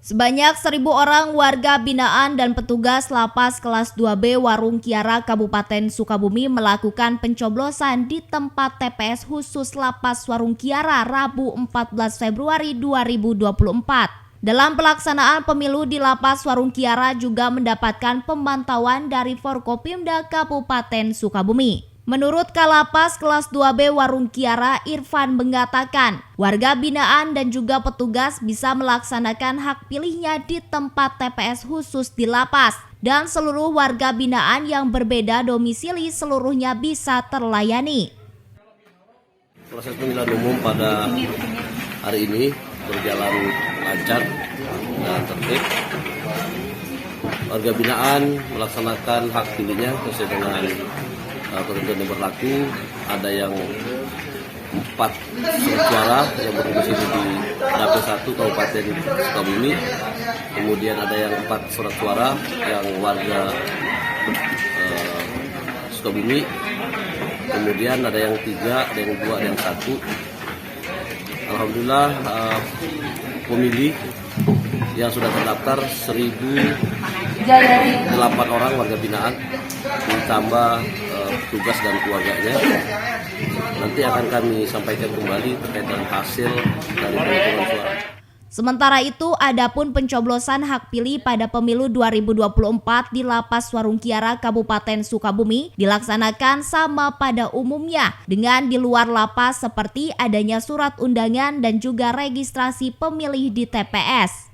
Sebanyak 1.000 orang warga binaan dan petugas lapas kelas 2B Warung Kiara Kabupaten Sukabumi melakukan pencoblosan di tempat TPS khusus Lapas Warung Kiara Rabu 14 Februari 2024. Dalam pelaksanaan pemilu di Lapas Warung Kiara juga mendapatkan pemantauan dari Forkopimda Kabupaten Sukabumi. Menurut Kalapas kelas 2B Warung Kiara, Irfan mengatakan warga binaan dan juga petugas bisa melaksanakan hak pilihnya di tempat TPS khusus di lapas dan seluruh warga binaan yang berbeda domisili seluruhnya bisa terlayani. Proses pemilihan umum pada hari ini berjalan lancar dan tertib. Warga binaan melaksanakan hak pilihnya sesuai dengan ketentuan yang berlaku. Ada yang 4 surat suara yang berdomisili di Dapil 1 Kabupaten Sukabumi. Kemudian ada yang 4 surat suara yang warga Sukabumi. Kemudian ada yang 3, ada yang 2, ada yang 1. Alhamdulillah pemilih yang sudah terdaftar 1.008 orang warga binaan ditambah tugas dan keluarganya. Nanti akan kami sampaikan kembali terkait dengan hasil dari penghitungan suara. Sementara itu, adapun pencoblosan hak pilih pada pemilu 2024 di Lapas Warung Kiara Kabupaten Sukabumi dilaksanakan sama pada umumnya dengan di luar lapas seperti adanya surat undangan dan juga registrasi pemilih di TPS.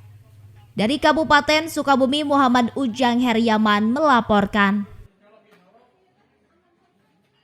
Dari Kabupaten Sukabumi, Muhammad Ujang Heriaman melaporkan.